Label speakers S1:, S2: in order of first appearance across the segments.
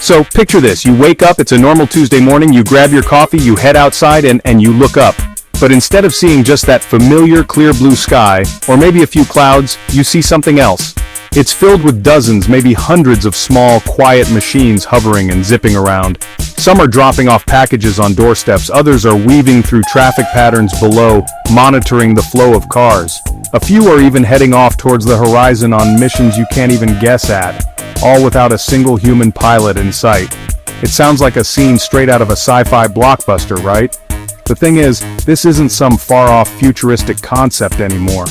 S1: So picture this, you wake up, it's a normal Tuesday morning, you grab your coffee, you head outside and you look up. But instead of seeing just that familiar clear blue sky, or maybe a few clouds, you see something else. It's filled with dozens, maybe hundreds of small, quiet machines hovering and zipping around. Some are dropping off packages on doorsteps, others are weaving through traffic patterns below, monitoring the flow of cars. A few are even heading off towards the horizon on missions you can't even guess at, all without a single human pilot in sight. It sounds like a scene straight out of a sci-fi blockbuster, right? The thing is, this isn't some far-off futuristic concept anymore.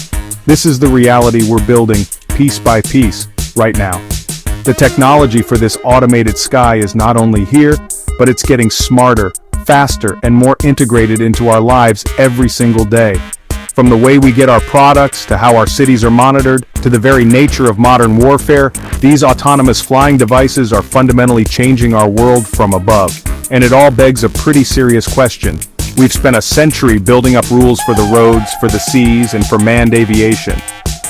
S1: This is the reality we're building, piece by piece, right now. The technology for this automated sky is not only here, but it's getting smarter, faster, and more integrated into our lives every single day. From the way we get our products, to how our cities are monitored, to the very nature of modern warfare, these autonomous flying devices are fundamentally changing our world from above. And it all begs a pretty serious question. We've spent a century building up rules for the roads, for the seas, and for manned aviation.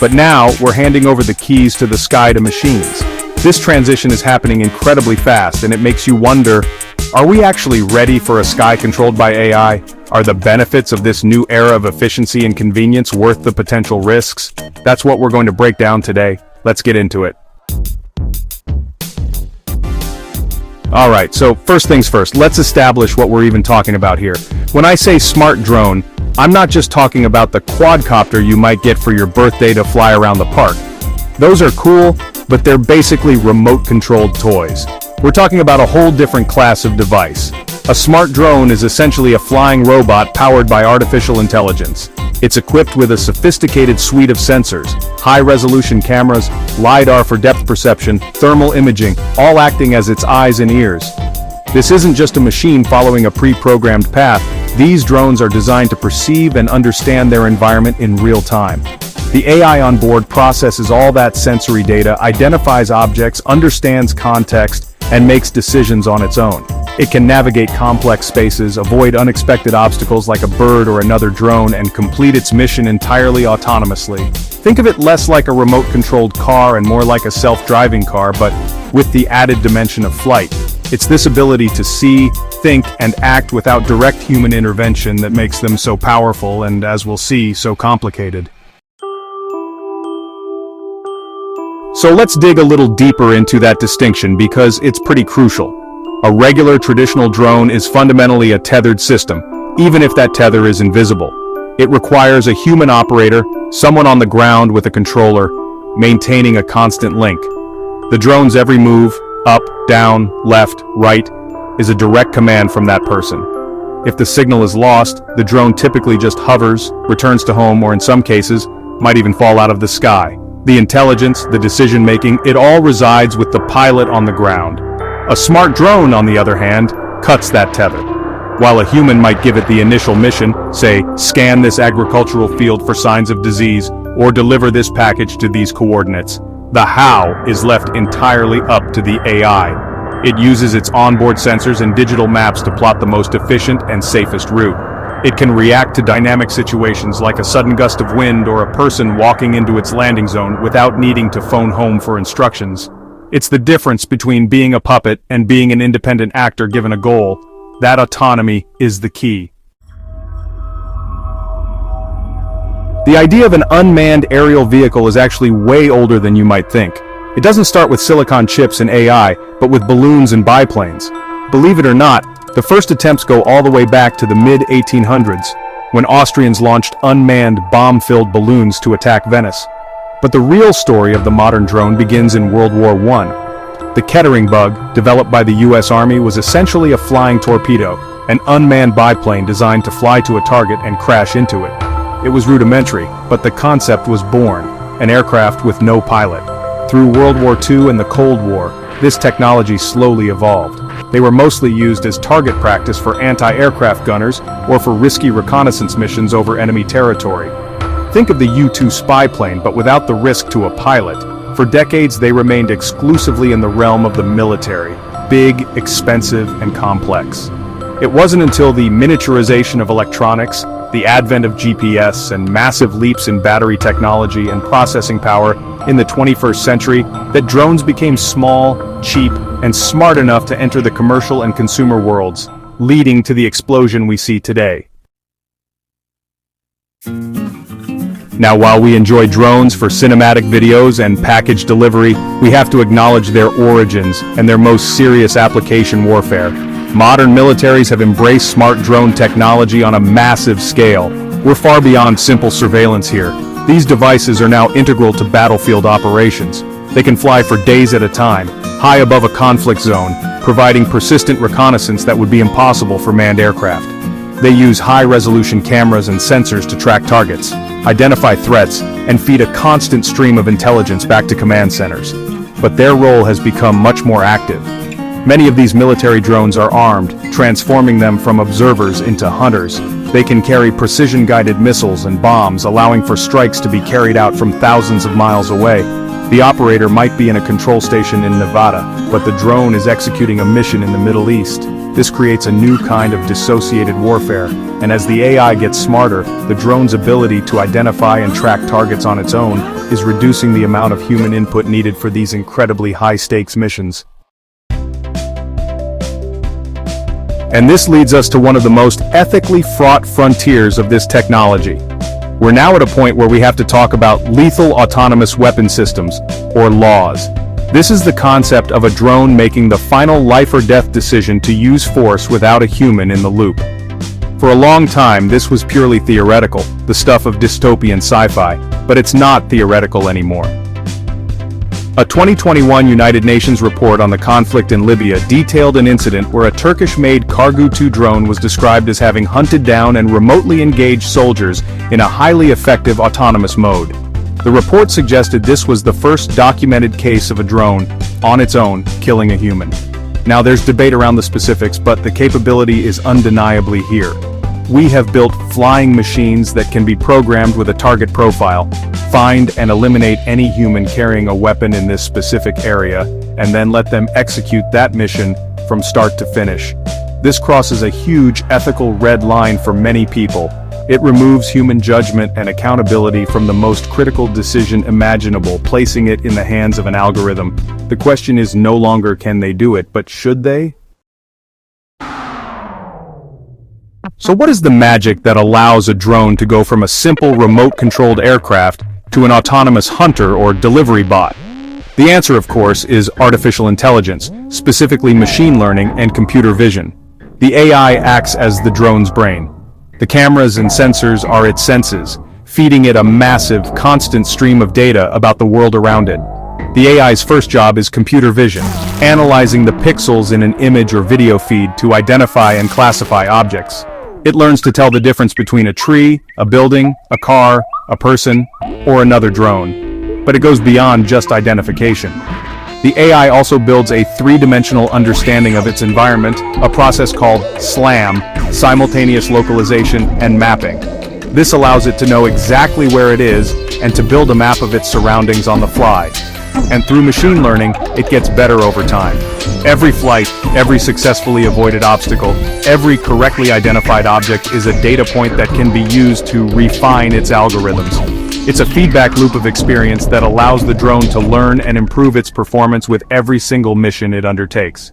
S1: But now, we're handing over the keys to the sky to machines. This transition is happening incredibly fast, and it makes you wonder, are we actually ready for a sky controlled by AI? Are the benefits of this new era of efficiency and convenience worth the potential risks? That's what we're going to break down today. Let's get into it. Alright, so first things first, let's establish what we're even talking about here. When I say smart drone, I'm not just talking about the quadcopter you might get for your birthday to fly around the park. Those are cool, but they're basically remote-controlled toys. We're talking about a whole different class of device. A smart drone is essentially a flying robot powered by artificial intelligence. It's equipped with a sophisticated suite of sensors, high-resolution cameras, LiDAR for depth perception, thermal imaging, all acting as its eyes and ears. This isn't just a machine following a pre-programmed path. These drones are designed to perceive and understand their environment in real time. The AI on board processes all that sensory data, identifies objects, understands context, and makes decisions on its own. It can navigate complex spaces, avoid unexpected obstacles like a bird or another drone, and complete its mission entirely autonomously. Think of it less like a remote-controlled car and more like a self-driving car, but with the added dimension of flight. It's this ability to see, think, and act without direct human intervention that makes them so powerful and, as we'll see, so complicated. So let's dig a little deeper into that distinction because it's pretty crucial. A regular traditional drone is fundamentally a tethered system, even if that tether is invisible. It requires a human operator, someone on the ground with a controller, maintaining a constant link. The drone's every move, up, down, left, right, is a direct command from that person. If the signal is lost, the drone typically just hovers, returns to home, or in some cases, might even fall out of the sky. The intelligence, the decision-making, it all resides with the pilot on the ground. A smart drone, on the other hand, cuts that tether. While a human might give it the initial mission, say, scan this agricultural field for signs of disease, or deliver this package to these coordinates, the how is left entirely up to the AI. It uses its onboard sensors and digital maps to plot the most efficient and safest route. It can react to dynamic situations like a sudden gust of wind or a person walking into its landing zone without needing to phone home for instructions. It's the difference between being a puppet and being an independent actor given a goal. That autonomy is the key. The idea of an unmanned aerial vehicle is actually way older than you might think. It doesn't start with silicon chips and AI, but with balloons and biplanes. Believe it or not, the first attempts go all the way back to the mid-1800s, when Austrians launched unmanned, bomb-filled balloons to attack Venice. But the real story of the modern drone begins in World War I. The Kettering bug, developed by the US Army, was essentially a flying torpedo, an unmanned biplane designed to fly to a target and crash into it. It was rudimentary, but the concept was born, an aircraft with no pilot. Through World War II and the Cold War, this technology slowly evolved. They were mostly used as target practice for anti-aircraft gunners or for risky reconnaissance missions over enemy territory. Think of the U-2 spy plane, but without the risk to a pilot. For decades, they remained exclusively in the realm of the military, big, expensive, and complex. It wasn't until the miniaturization of electronics, the advent of GPS, and massive leaps in battery technology and processing power in the 21st century, that drones became small, cheap, and smart enough to enter the commercial and consumer worlds, leading to the explosion we see today. Now, while we enjoy drones for cinematic videos and package delivery, we have to acknowledge their origins and their most serious application: warfare. Modern militaries have embraced smart drone technology on a massive scale. We're far beyond simple surveillance here. These devices are now integral to battlefield operations. They can fly for days at a time, high above a conflict zone, providing persistent reconnaissance that would be impossible for manned aircraft. They use high-resolution cameras and sensors to track targets, identify threats, and feed a constant stream of intelligence back to command centers. But their role has become much more active. Many of these military drones are armed, transforming them from observers into hunters. They can carry precision-guided missiles and bombs, allowing for strikes to be carried out from thousands of miles away. The operator might be in a control station in Nevada, but the drone is executing a mission in the Middle East. This creates a new kind of dissociated warfare, and as the AI gets smarter, the drone's ability to identify and track targets on its own is reducing the amount of human input needed for these incredibly high-stakes missions. And this leads us to one of the most ethically fraught frontiers of this technology. We're now at a point where we have to talk about lethal autonomous weapon systems, or laws. This is the concept of a drone making the final life-or-death decision to use force without a human in the loop. For a long time, this was purely theoretical, the stuff of dystopian sci-fi, but it's not theoretical anymore. A 2021 United Nations report on the conflict in Libya detailed an incident where a Turkish-made Kargu 2 drone was described as having hunted down and remotely engaged soldiers in a highly effective autonomous mode. The report suggested this was the first documented case of a drone, on its own, killing a human. Now there's debate around the specifics, but the capability is undeniably here. We have built flying machines that can be programmed with a target profile, find and eliminate any human carrying a weapon in this specific area, and then let them execute that mission from start to finish. This crosses a huge ethical red line for many people. It removes human judgment and accountability from the most critical decision imaginable, placing it in the hands of an algorithm. The question is no longer can they do it, but should they? So what is the magic that allows a drone to go from a simple remote-controlled aircraft to an autonomous hunter or delivery bot? The answer, of course, is artificial intelligence, specifically machine learning and computer vision. The AI acts as the drone's brain. The cameras and sensors are its senses, feeding it a massive, constant stream of data about the world around it. The AI's first job is computer vision, analyzing the pixels in an image or video feed to identify and classify objects. It learns to tell the difference between a tree, a building, a car, a person, or another drone. But it goes beyond just identification. The AI also builds a three-dimensional understanding of its environment, a process called SLAM, simultaneous localization and mapping. This allows it to know exactly where it is and to build a map of its surroundings on the fly. And through machine learning, it gets better over time. Every flight, every successfully avoided obstacle, every correctly identified object is a data point that can be used to refine its algorithms. It's a feedback loop of experience that allows the drone to learn and improve its performance with every single mission it undertakes.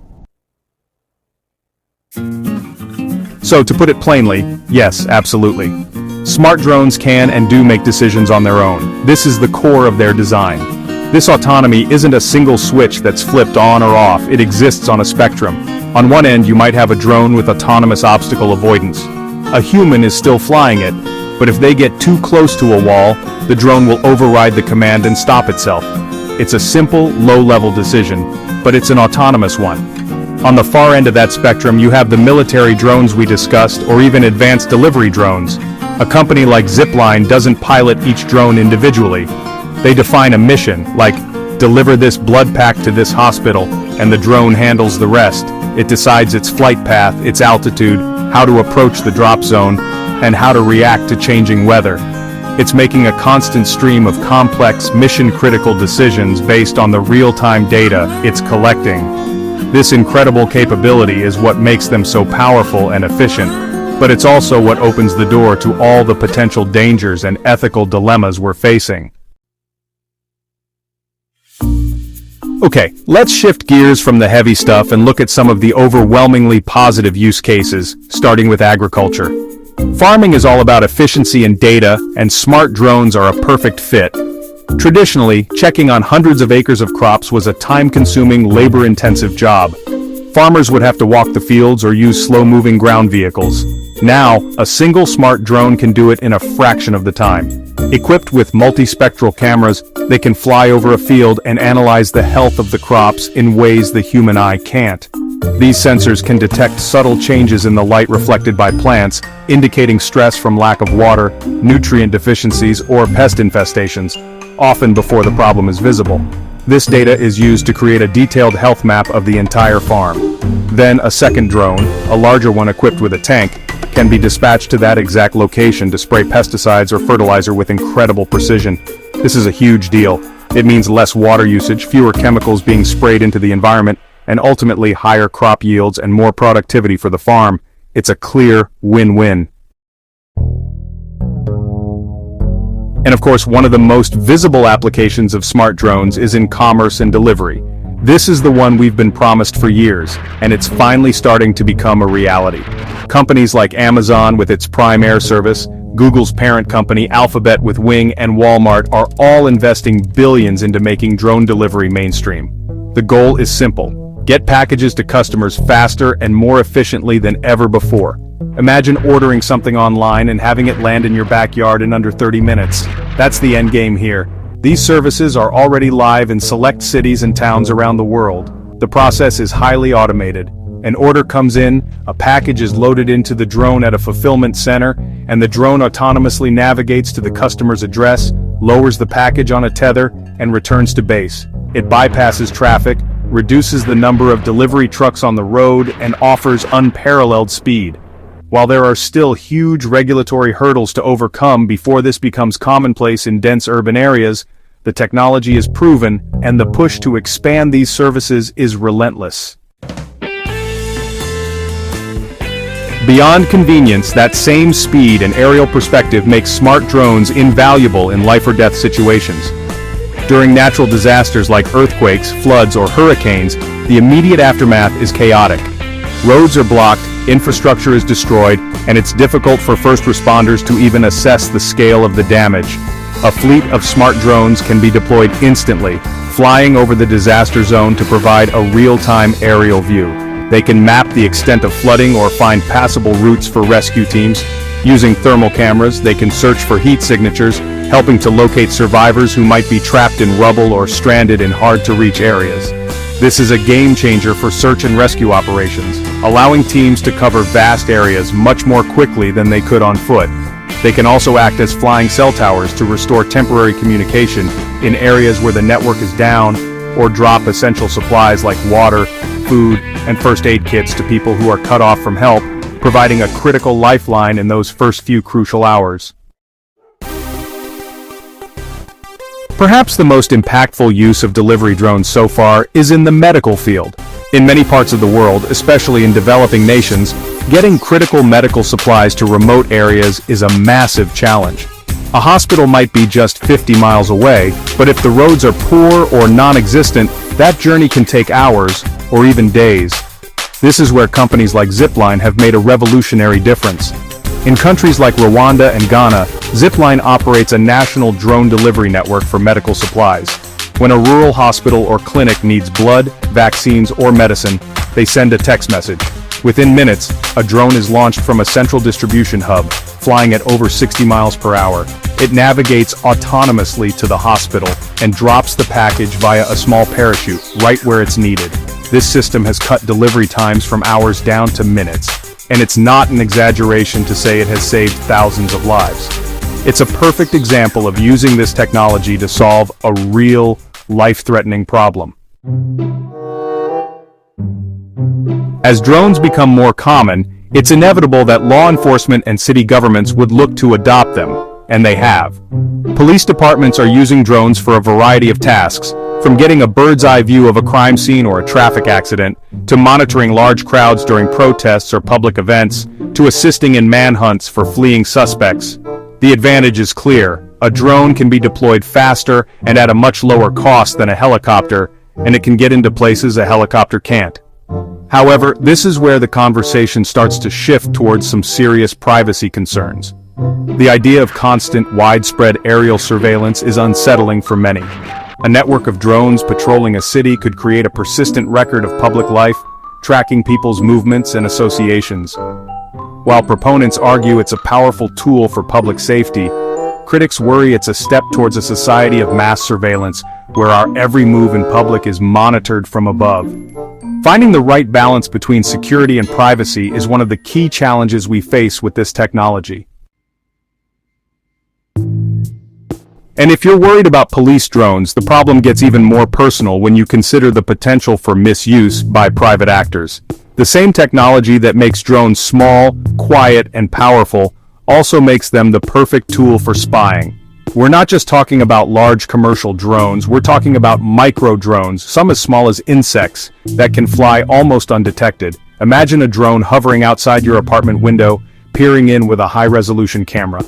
S1: So, to put it plainly, yes, absolutely. Smart drones can and do make decisions on their own. This is the core of their design. This autonomy isn't a single switch that's flipped on or off, it exists on a spectrum. On one end, you might have a drone with autonomous obstacle avoidance. A human is still flying it, but if they get too close to a wall, the drone will override the command and stop itself. It's a simple, low-level decision, but it's an autonomous one. On the far end of that spectrum, you have the military drones we discussed, or even advanced delivery drones. A company like Zipline doesn't pilot each drone individually. They define a mission, like, deliver this blood pack to this hospital, and the drone handles the rest. It decides its flight path, its altitude, how to approach the drop zone, and how to react to changing weather. It's making a constant stream of complex, mission-critical decisions based on the real-time data it's collecting. This incredible capability is what makes them so powerful and efficient, but it's also what opens the door to all the potential dangers and ethical dilemmas we're facing. Okay, let's shift gears from the heavy stuff and look at some of the overwhelmingly positive use cases, starting with agriculture. Farming is all about efficiency and data, and smart drones are a perfect fit. Traditionally, checking on hundreds of acres of crops was a time-consuming, labor-intensive job. Farmers would have to walk the fields or use slow-moving ground vehicles. Now, a single smart drone can do it in a fraction of the time. Equipped with multispectral cameras, they can fly over a field and analyze the health of the crops in ways the human eye can't. These sensors can detect subtle changes in the light reflected by plants, indicating stress from lack of water, nutrient deficiencies, or pest infestations, often before the problem is visible. This data is used to create a detailed health map of the entire farm. Then a second drone, a larger one equipped with a tank, can be dispatched to that exact location to spray pesticides or fertilizer with incredible precision. This is a huge deal. It means less water usage, fewer chemicals being sprayed into the environment, and ultimately higher crop yields and more productivity for the farm. It's a clear win-win. And of course, one of the most visible applications of smart drones is in commerce and delivery. This is the one we've been promised for years, and it's finally starting to become a reality. Companies like Amazon with its Prime Air service, Google's parent company Alphabet with Wing, and Walmart are all investing billions into making drone delivery mainstream. The goal is simple: get packages to customers faster and more efficiently than ever before. Imagine ordering something online and having it land in your backyard in under 30 minutes. That's the end game here. These services are already live in select cities and towns around the world. The process is highly automated. An order comes in, a package is loaded into the drone at a fulfillment center, and the drone autonomously navigates to the customer's address, lowers the package on a tether, and returns to base. It bypasses traffic, reduces the number of delivery trucks on the road, and offers unparalleled speed. While there are still huge regulatory hurdles to overcome before this becomes commonplace in dense urban areas, the technology is proven, and the push to expand these services is relentless. Beyond convenience, that same speed and aerial perspective makes smart drones invaluable in life-or-death situations. During natural disasters like earthquakes, floods, or hurricanes, the immediate aftermath is chaotic. Roads are blocked, infrastructure is destroyed, and it's difficult for first responders to even assess the scale of the damage. A fleet of smart drones can be deployed instantly, flying over the disaster zone to provide a real-time aerial view. They can map the extent of flooding or find passable routes for rescue teams. Using thermal cameras, they can search for heat signatures, helping to locate survivors who might be trapped in rubble or stranded in hard-to-reach areas. This is a game changer for search and rescue operations, allowing teams to cover vast areas much more quickly than they could on foot. They can also act as flying cell towers to restore temporary communication in areas where the network is down, or drop essential supplies like water, food, and first aid kits to people who are cut off from help, providing a critical lifeline in those first few crucial hours. Perhaps the most impactful use of delivery drones so far is in the medical field. In many parts of the world, especially in developing nations, getting critical medical supplies to remote areas is a massive challenge. A hospital might be just 50 miles away, but if the roads are poor or non-existent, that journey can take hours or even days. This is where companies like Zipline have made a revolutionary difference. In countries like Rwanda and Ghana, Zipline operates a national drone delivery network for medical supplies. When a rural hospital or clinic needs blood, vaccines, or medicine, they send a text message. Within minutes, a drone is launched from a central distribution hub, flying at over 60 miles per hour. It navigates autonomously to the hospital and drops the package via a small parachute right where it's needed. This system has cut delivery times from hours down to minutes, and it's not an exaggeration to say it has saved thousands of lives. It's a perfect example of using this technology to solve a real, life-threatening problem. As drones become more common, it's inevitable that law enforcement and city governments would look to adopt them, and they have. Police departments are using drones for a variety of tasks, from getting a bird's-eye view of a crime scene or a traffic accident, to monitoring large crowds during protests or public events, to assisting in manhunts for fleeing suspects. The advantage is clear. A drone can be deployed faster and at a much lower cost than a helicopter, and it can get into places a helicopter can't. However, this is where the conversation starts to shift towards some serious privacy concerns. The idea of constant, widespread aerial surveillance is unsettling for many. A network of drones patrolling a city could create a persistent record of public life, tracking people's movements and associations. While proponents argue it's a powerful tool for public safety, critics worry it's a step towards a society of mass surveillance, where our every move in public is monitored from above. Finding the right balance between security and privacy is one of the key challenges we face with this technology. And if you're worried about police drones, the problem gets even more personal when you consider the potential for misuse by private actors. The same technology that makes drones small, quiet, and powerful also makes them the perfect tool for spying. We're not just talking about large commercial drones, we're talking about micro drones, some as small as insects, that can fly almost undetected. Imagine a drone hovering outside your apartment window, peering in with a high-resolution camera.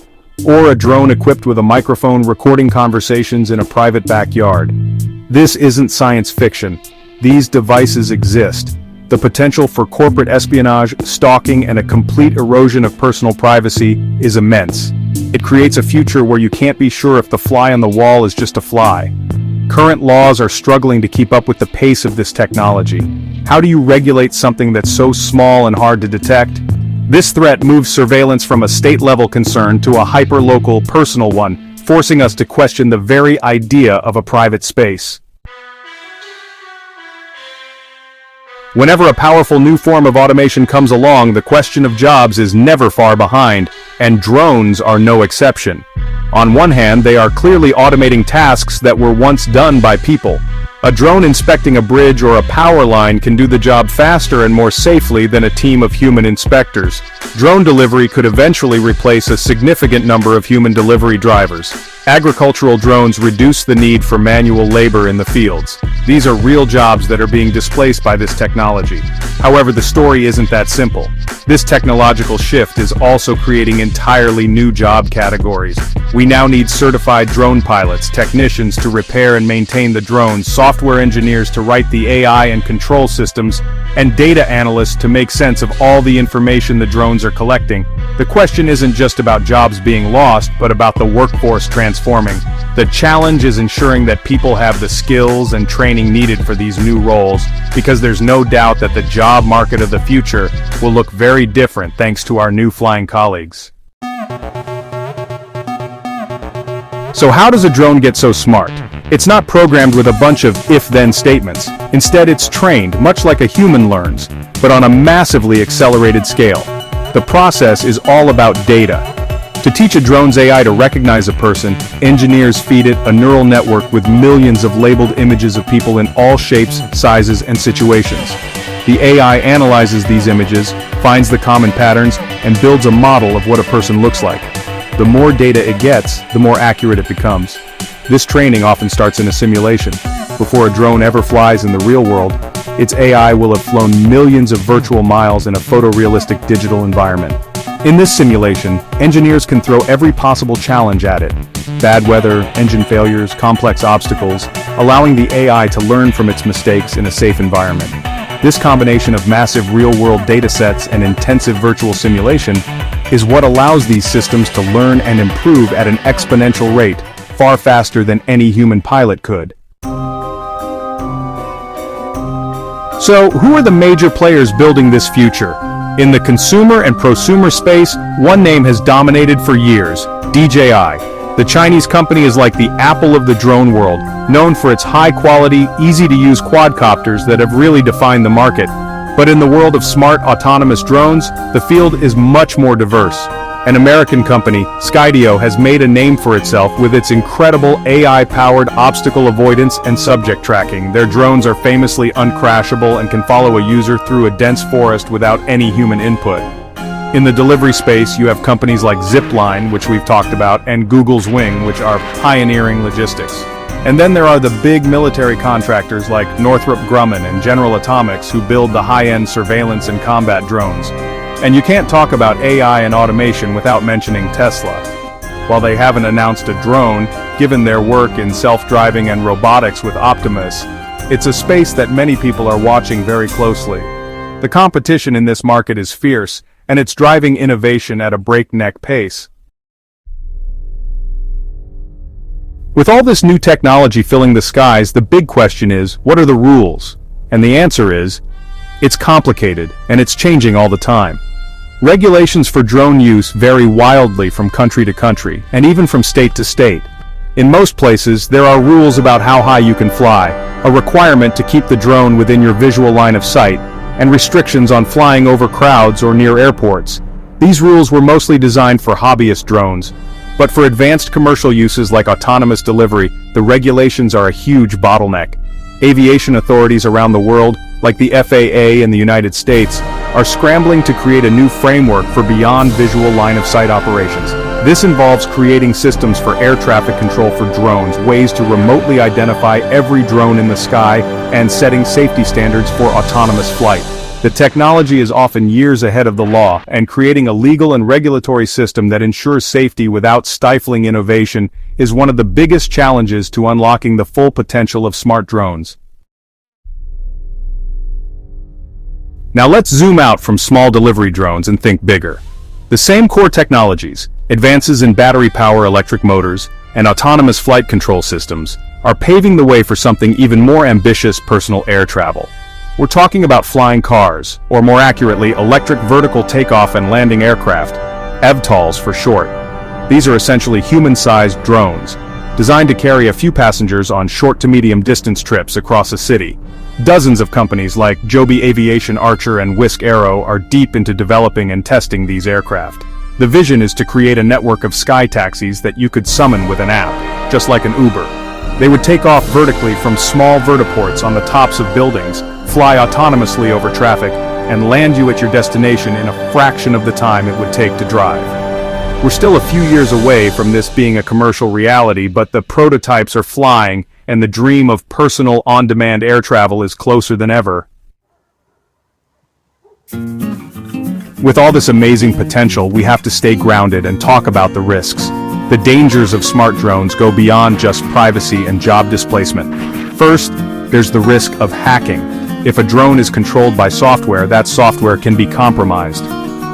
S1: Or a drone equipped with a microphone recording conversations in a private backyard. This isn't science fiction. These devices exist. The potential for corporate espionage, stalking, and a complete erosion of personal privacy is immense. It creates a future where you can't be sure if the fly on the wall is just a fly. Current laws are struggling to keep up with the pace of this technology. How do you regulate something that's so small and hard to detect? This threat moves surveillance from a state-level concern to a hyper-local, personal one, forcing us to question the very idea of a private space. Whenever a powerful new form of automation comes along, the question of jobs is never far behind, and drones are no exception. On one hand, they are clearly automating tasks that were once done by people. A drone inspecting a bridge or a power line can do the job faster and more safely than a team of human inspectors. Drone delivery could eventually replace a significant number of human delivery drivers. Agricultural drones reduce the need for manual labor in the fields. These are real jobs that are being displaced by this technology. However, the story isn't that simple. This technological shift is also creating entirely new job categories. We now need certified drone pilots, technicians to repair and maintain the drones, software engineers to write the AI and control systems, and data analysts to make sense of all the information the drones are collecting. The question isn't just about jobs being lost, but about the workforce transforming. The challenge is ensuring that people have the skills and training needed for these new roles, because there's no doubt that the job market of the future will look very different thanks to our new flying colleagues. So how does a drone get so smart? It's not programmed with a bunch of if-then statements. Instead, it's trained, much like a human learns, but on a massively accelerated scale. The process is all about data. To teach a drone's AI to recognize a person, engineers feed it a neural network with millions of labeled images of people in all shapes, sizes, and situations. The AI analyzes these images, finds the common patterns, and builds a model of what a person looks like. The more data it gets, the more accurate it becomes. This training often starts in a simulation. Before a drone ever flies in the real world, its AI will have flown millions of virtual miles in a photorealistic digital environment. In this simulation, engineers can throw every possible challenge at it. Bad weather, engine failures, complex obstacles, allowing the AI to learn from its mistakes in a safe environment. This combination of massive real-world datasets and intensive virtual simulation is what allows these systems to learn and improve at an exponential rate, far faster than any human pilot could. So, who are the major players building this future? In the consumer and prosumer space, one name has dominated for years: DJI. The Chinese company is like the Apple of the drone world, known for its high-quality, easy-to-use quadcopters that have really defined the market. But in the world of smart, autonomous drones, the field is much more diverse. An American company, Skydio, has made a name for itself with its incredible AI-powered obstacle avoidance and subject tracking. Their drones are famously uncrashable and can follow a user through a dense forest without any human input. In the delivery space, you have companies like Zipline, which we've talked about, and Google's Wing, which are pioneering logistics. And then there are the big military contractors like Northrop Grumman and General Atomics, who build the high-end surveillance and combat drones. And you can't talk about AI and automation without mentioning Tesla. While they haven't announced a drone, given their work in self-driving and robotics with Optimus, It's a space that many people are watching very closely. The competition in this market is fierce, and it's driving innovation at a breakneck pace. With all this new technology filling the skies, the big question is, what are the rules? And the answer is, it's complicated, and it's changing all the time. Regulations for drone use vary wildly from country to country, and even from state to state. In most places, there are rules about how high you can fly, a requirement to keep the drone within your visual line of sight, and restrictions on flying over crowds or near airports. These rules were mostly designed for hobbyist drones, but for advanced commercial uses like autonomous delivery, the regulations are a huge bottleneck. Aviation authorities around the world, like the FAA in the United States, are scrambling to create a new framework for beyond visual line of sight operations. This involves creating systems for air traffic control for drones, ways to remotely identify every drone in the sky, and setting safety standards for autonomous flight. The technology is often years ahead of the law, and creating a legal and regulatory system that ensures safety without stifling innovation is one of the biggest challenges to unlocking the full potential of smart drones. Now let's zoom out from small delivery drones and think bigger. The same core technologies, advances in battery-power electric motors, and autonomous flight control systems, are paving the way for something even more ambitious: personal air travel. We're talking about flying cars, or more accurately, electric vertical takeoff and landing aircraft, EVTOLs for short. These are essentially human-sized drones, designed to carry a few passengers on short to medium distance trips across a city. Dozens of companies like Joby Aviation, Archer, and Whisk Aero are deep into developing and testing these aircraft. The vision is to create a network of sky taxis that you could summon with an app, just like an Uber. They would take off vertically from small vertiports on the tops of buildings, fly autonomously over traffic, and land you at your destination in a fraction of the time it would take to drive. We're still a few years away from this being a commercial reality, but the prototypes are flying, and the dream of personal on-demand air travel is closer than ever. With all this amazing potential, we have to stay grounded and talk about the risks. The dangers of smart drones go beyond just privacy and job displacement. First, there's the risk of hacking. If a drone is controlled by software, that software can be compromised.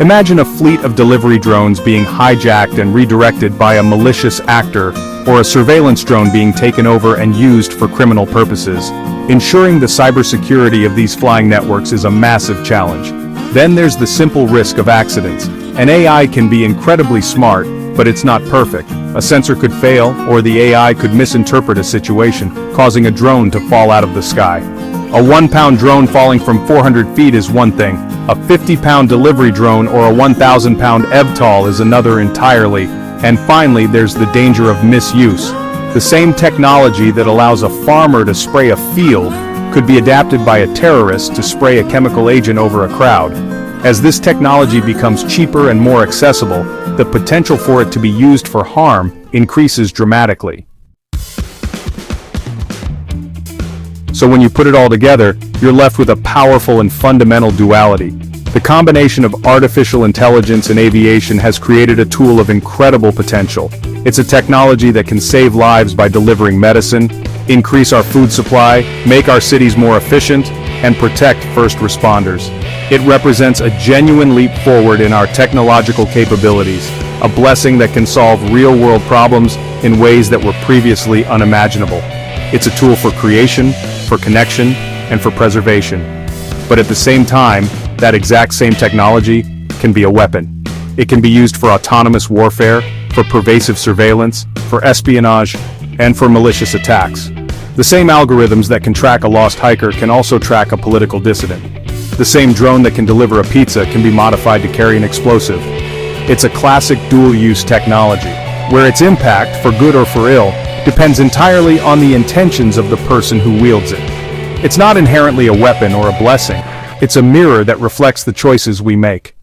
S1: Imagine a fleet of delivery drones being hijacked and redirected by a malicious actor, or a surveillance drone being taken over and used for criminal purposes. Ensuring the cybersecurity of these flying networks is a massive challenge. Then there's the simple risk of accidents. An AI can be incredibly smart, but it's not perfect. A sensor could fail, or the AI could misinterpret a situation, causing a drone to fall out of the sky. A 1-pound drone falling from 400 feet is one thing. A 50-pound delivery drone or a 1,000-pound EVTOL is another entirely. And finally, there's the danger of misuse. The same technology that allows a farmer to spray a field could be adapted by a terrorist to spray a chemical agent over a crowd. As this technology becomes cheaper and more accessible, the potential for it to be used for harm increases dramatically. So when you put it all together, you're left with a powerful and fundamental duality. The combination of artificial intelligence and aviation has created a tool of incredible potential. It's a technology that can save lives by delivering medicine, increase our food supply, make our cities more efficient, and protect first responders. It represents a genuine leap forward in our technological capabilities, a blessing that can solve real-world problems in ways that were previously unimaginable. It's a tool for creation, for connection, and for preservation. But at the same time, that exact same technology can be a weapon. It can be used for autonomous warfare, for pervasive surveillance, for espionage, and for malicious attacks. The same algorithms that can track a lost hiker can also track a political dissident. The same drone that can deliver a pizza can be modified to carry an explosive. It's a classic dual-use technology, where its impact, for good or for ill, depends entirely on the intentions of the person who wields it. It's not inherently a weapon or a blessing. It's a mirror that reflects the choices we make.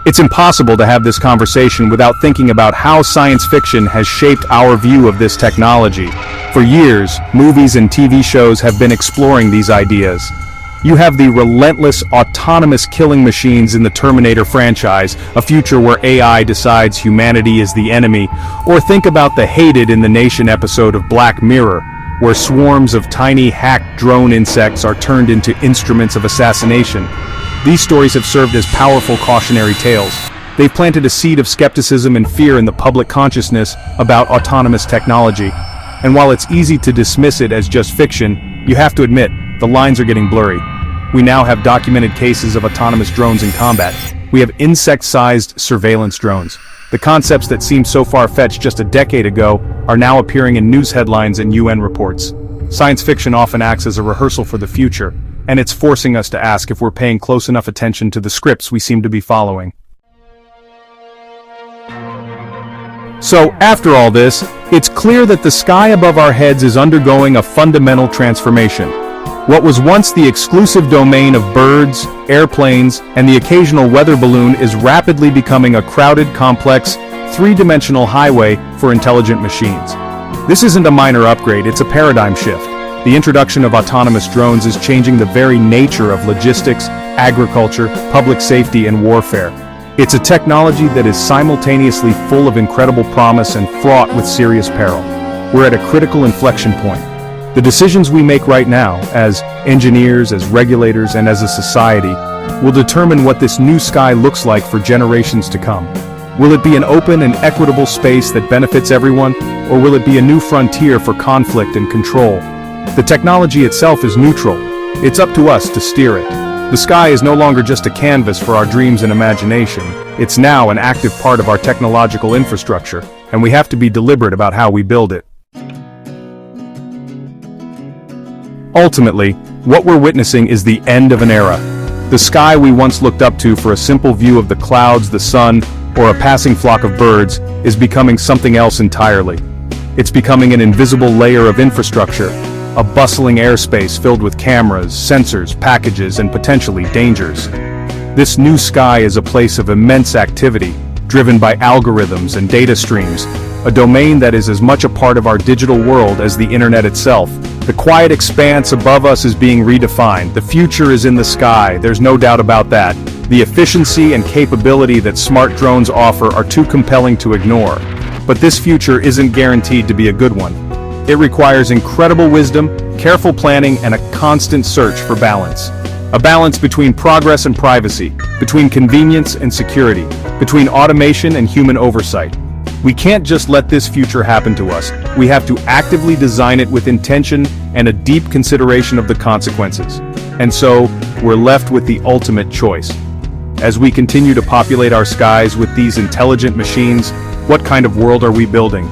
S1: It's impossible to have this conversation without thinking about how science fiction has shaped our view of this technology. For years, movies and TV shows have been exploring these ideas. You have the relentless, autonomous killing machines in the Terminator franchise, a future where AI decides humanity is the enemy. Or think about the Hated in the Nation episode of Black Mirror, where swarms of tiny hacked drone insects are turned into instruments of assassination. These stories have served as powerful cautionary tales. They've planted a seed of skepticism and fear in the public consciousness about autonomous technology. And while it's easy to dismiss it as just fiction, you have to admit, the lines are getting blurry. We now have documented cases of autonomous drones in combat. We have insect-sized surveillance drones. The concepts that seemed so far-fetched just a decade ago are now appearing in news headlines and UN reports. Science fiction often acts as a rehearsal for the future, and it's forcing us to ask if we're paying close enough attention to the scripts we seem to be following. So, after all this, it's clear that the sky above our heads is undergoing a fundamental transformation. What was once the exclusive domain of birds, airplanes, and the occasional weather balloon is rapidly becoming a crowded, complex, three-dimensional highway for intelligent machines. This isn't a minor upgrade, it's a paradigm shift. The introduction of autonomous drones is changing the very nature of logistics, agriculture, public safety, and warfare. It's a technology that is simultaneously full of incredible promise and fraught with serious peril. We're at a critical inflection point. The decisions we make right now, as engineers, as regulators, and as a society, will determine what this new sky looks like for generations to come. Will it be an open and equitable space that benefits everyone, or will it be a new frontier for conflict and control? The technology itself is neutral. It's up to us to steer it. The sky is no longer just a canvas for our dreams and imagination. It's now an active part of our technological infrastructure, and we have to be deliberate about how we build it. Ultimately, what we're witnessing is the end of an era. The sky we once looked up to for a simple view of the clouds, the sun, or a passing flock of birds is becoming something else entirely. It's becoming an invisible layer of infrastructure, a bustling airspace filled with cameras, sensors, packages, and potentially dangers. This new sky is a place of immense activity, driven by algorithms and data streams, a domain that is as much a part of our digital world as the internet itself. The quiet expanse above us is being redefined. The future is in the sky, there's no doubt about that. The efficiency and capability that smart drones offer are too compelling to ignore. But this future isn't guaranteed to be a good one. It requires incredible wisdom, careful planning, and a constant search for balance. A balance between progress and privacy, between convenience and security, between automation and human oversight. We can't just let this future happen to us. We have to actively design it with intention and a deep consideration of the consequences. And so, we're left with the ultimate choice. As we continue to populate our skies with these intelligent machines, what kind of world are we building?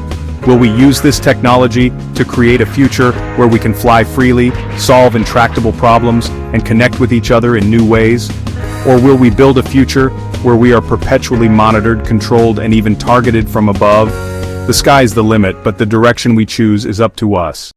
S1: Will we use this technology to create a future where we can fly freely, solve intractable problems, and connect with each other in new ways? Or will we build a future where we are perpetually monitored, controlled, and even targeted from above? The sky's the limit, but the direction we choose is up to us.